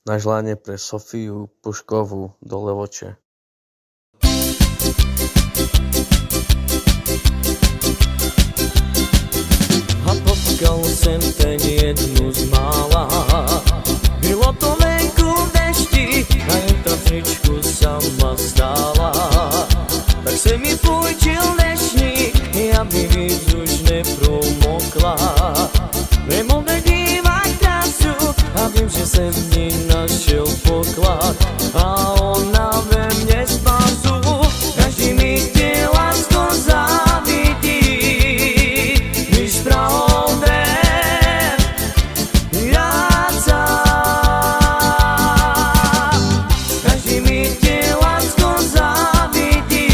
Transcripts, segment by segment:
na želanie pre Sofiu Puškovú do Levoče. A potkal jsem teď jednu z mála. Bylo to venku v dešti a jen ta tričku sama stála. Tak se mi půjčil dešník, aby víc už nepromokla. Nemohl dívat krásu a vím, že jsem v ní našel poklad. A ona ve mně spásu, každý mi chtěl lásko závidí. Když Prahou jdem, rád sám. Každý mi chtěl lásko závidí.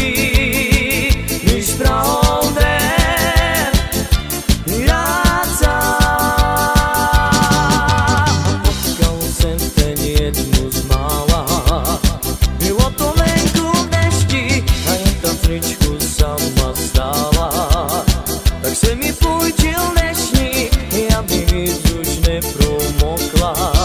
Když Prahou jdem, rád sám. Potkal jsem teď jednu z mála. Bylo to venku v dešti a jen ta tričku sama stála. Tak se mi půjčil dešník, aby víc už nepromokla.